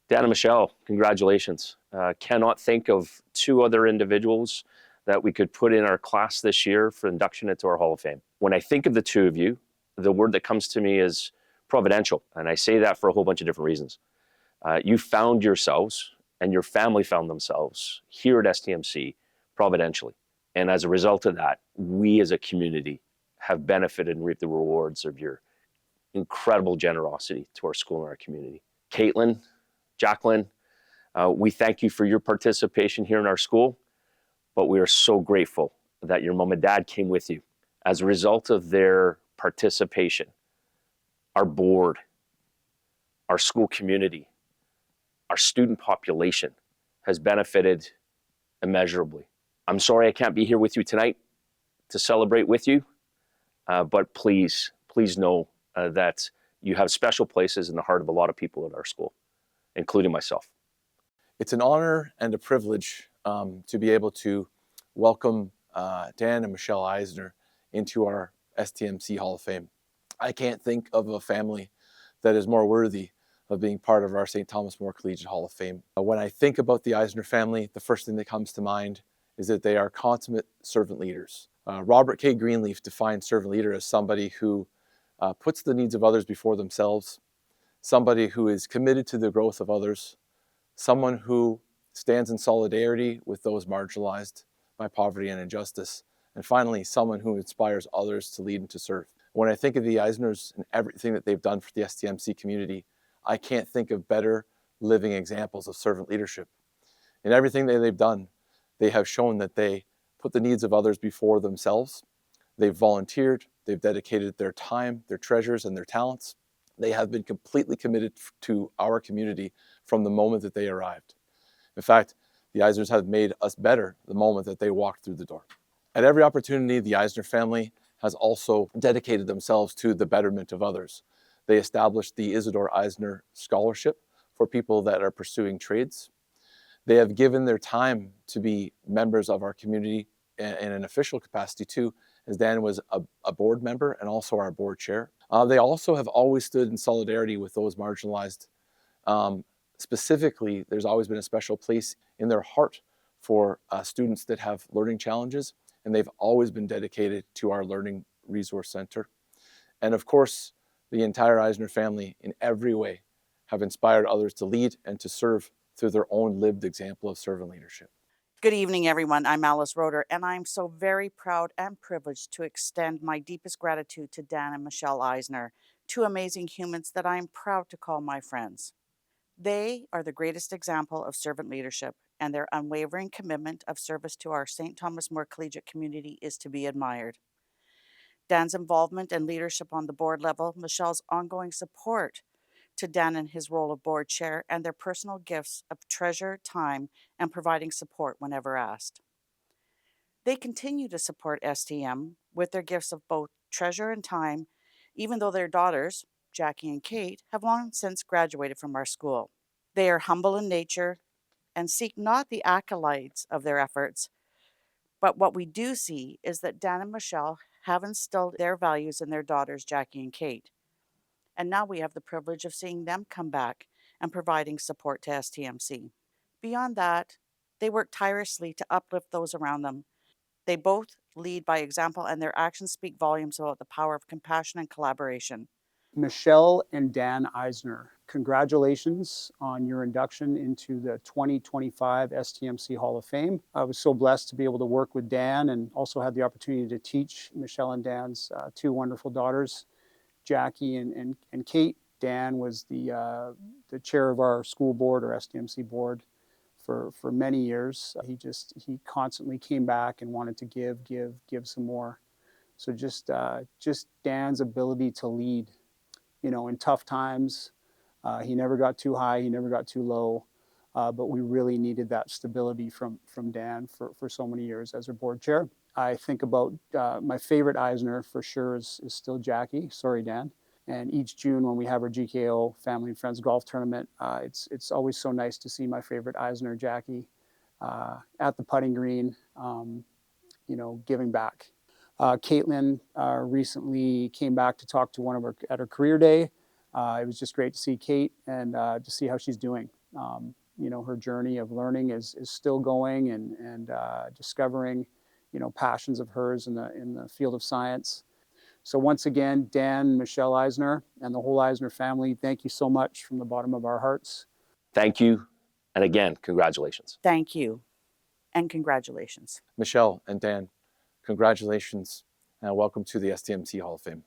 Dan and Michelle, congratulations. Cannot think of two other individuals that we could put in our class this year for induction into our Hall of Fame. When I think of the two of you, the word that comes to me is providential. And I say that for a whole bunch of different reasons. You found yourselves and your family found themselves here at STMC providentially. And as a result of that, we as a community have benefited and reaped the rewards of your incredible generosity to our school and our community. Katelyn, Jacqueline, we thank you for your participation here in our school, but we are so grateful that your mom and dad came with you. As a result of their participation, our board, our school community, our student population has benefited immeasurably. I'm sorry I can't be here with you tonight to celebrate with you, but please know that you have special places in the heart of a lot of people at our school, including myself. It's an honor and a privilege to be able to welcome Dan and Michelle Eisner into our STMC Hall of Fame. I can't think of a family that is more worthy of being part of our St. Thomas More Collegiate Hall of Fame. When I think about the Eisner family, the first thing that comes to mind is that they are consummate servant leaders. Robert K. Greenleaf defined servant leader as somebody who puts the needs of others before themselves, somebody who is committed to the growth of others, someone who stands in solidarity with those marginalized by poverty and injustice, and finally, someone who inspires others to lead and to serve. When I think of the Eisners and everything that they've done for the STMC community, I can't think of better living examples of servant leadership. In everything that they've done, they have shown that they put the needs of others before themselves. They've volunteered, they've dedicated their time, their treasures, and their talents. They have been completely committed to our community from the moment that they arrived. In fact, the Eisners have made us better the moment that they walked through the door. At every opportunity, the Eisner family has also dedicated themselves to the betterment of others. They established the Isidor Eisner Scholarship for people that are pursuing trades. They have given their time to be members of our community in an official capacity too, as Dan was a board member and also our board chair. They also have always stood in solidarity with those marginalized. Specifically, there's always been a special place in their heart for students that have learning challenges, and they've always been dedicated to our Learning Resource Center. And of course, the entire Eisner family in every way have inspired others to lead and to serve through their own lived example of servant leadership. Good evening, everyone. I'm Alice Roeder, and I'm so very proud and privileged to extend my deepest gratitude to Dan and Michelle Eisner, two amazing humans that I'm proud to call my friends. They are the greatest example of servant leadership, and their unwavering commitment of service to our St. Thomas More Collegiate community is to be admired. Dan's involvement and leadership on the board level, Michelle's ongoing support to Dan in his role of board chair, and their personal gifts of treasure, time, and providing support whenever asked. They continue to support STM with their gifts of both treasure and time, even though their daughters, Jackie and Kate, have long since graduated from our school. They are humble in nature and seek not the accolades of their efforts, but what we do see is that Dan and Michelle have instilled their values in their daughters, Jackie and Kate. And now we have the privilege of seeing them come back and providing support to STMC. Beyond that, they work tirelessly to uplift those around them. They both lead by example, and their actions speak volumes about the power of compassion and collaboration. Michelle and Dan Eisner, congratulations on your induction into the 2025 STMC Hall of Fame. I was so blessed to be able to work with Dan and also had the opportunity to teach Michelle and Dan's two wonderful daughters, Jackie and Kate. Dan was the chair of our school board, or STMC board, for many years. He constantly came back and wanted to give some more. So just Dan's ability to lead, in tough times. He never got too high, he never got too low, but we really needed that stability from Dan for so many years as our board chair. I think about my favorite Eisner for sure is still Jackie. Sorry, Dan. And each June when we have our GKO Family and Friends Golf Tournament, it's always so nice to see my favorite Eisner, Jackie, at the putting green, giving back. Katelyn recently came back to talk to at her career day. It was just great to see Kate and to see how she's doing. You know, her journey of learning is still going, and discovering, you know, passions of hers in the field of science. So once again, Dan, Michelle Eisner, and the whole Eisner family, thank you so much from the bottom of our hearts. Thank you. And again, congratulations. Thank you, and congratulations. Michelle and Dan, congratulations and welcome to the STMC Hall of Fame.